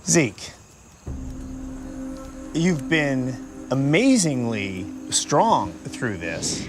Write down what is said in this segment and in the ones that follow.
Zeke, you've been amazingly strong through this.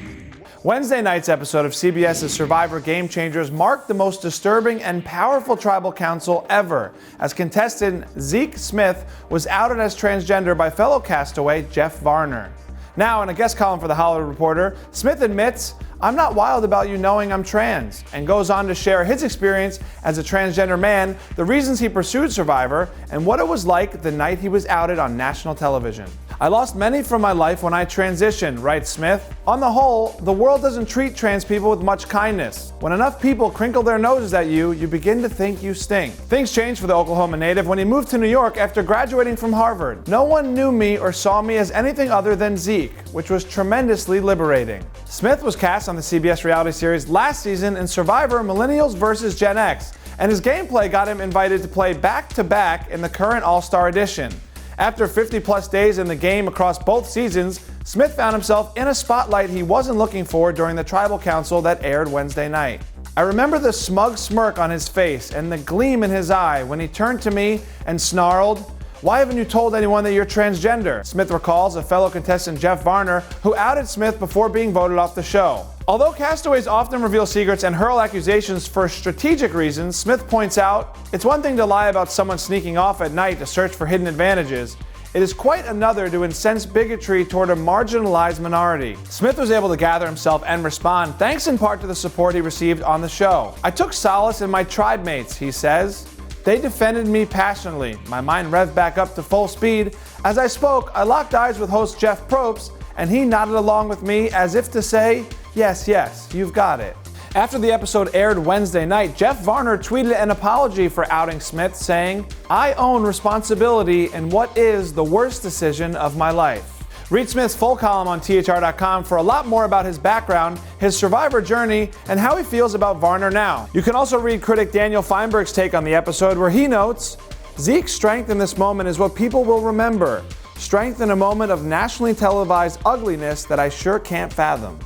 Wednesday night's episode of CBS's Survivor Game Changers marked the most disturbing and powerful tribal council ever, as contestant Zeke Smith was outed as transgender by fellow castaway Jeff Varner. Now, in a guest column for The Hollywood Reporter, Smith admits, "I'm not wild about you knowing I'm trans," and goes on to share his experience as a transgender man, the reasons he pursued Survivor, and what it was like the night he was outed on national television. "I lost many from my life when I transitioned," writes Smith. "On the whole, the world doesn't treat trans people with much kindness. When enough people crinkle their noses at you, you begin to think you stink." Things changed for the Oklahoma native when he moved to New York after graduating from Harvard. "No one knew me or saw me as anything other than Zeke, which was tremendously liberating." Smith was cast on the CBS reality series last season in Survivor Millennials vs. Gen X, and his gameplay got him invited to play back-to-back in the current All-Star edition. After 50-plus days in the game across both seasons, Smith found himself in a spotlight he wasn't looking for during the Tribal Council that aired Wednesday night. "I remember the smug smirk on his face and the gleam in his eye when he turned to me and snarled, 'Why haven't you told anyone that you're transgender?'" Smith recalls a fellow contestant, Jeff Varner, who outed Smith before being voted off the show. Although castaways often reveal secrets and hurl accusations for strategic reasons, Smith points out, "It's one thing to lie about someone sneaking off at night to search for hidden advantages. It is quite another to incense bigotry toward a marginalized minority." Smith was able to gather himself and respond, thanks in part to the support he received on the show. "I took solace in my tribe mates," he says. "They defended me passionately. My mind revved back up to full speed. As I spoke, I locked eyes with host Jeff Probst, and he nodded along with me as if to say, 'Yes, yes, you've got it.'" After the episode aired Wednesday night, Jeff Varner tweeted an apology for outing Smith, saying, "I own responsibility in what is the worst decision of my life." Read Smith's full column on THR.com for a lot more about his background, his Survivor journey, and how he feels about Varner now. You can also read critic Daniel Feinberg's take on the episode, where he notes, "Zeke's strength in this moment is what people will remember. Strength in a moment of nationally televised ugliness that I sure can't fathom."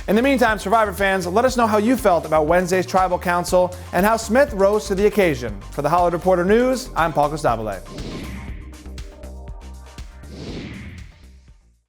In the meantime, Survivor fans, let us know how you felt about Wednesday's Tribal Council and how Smith rose to the occasion. For the Hollywood Reporter News, I'm Paul Costabile.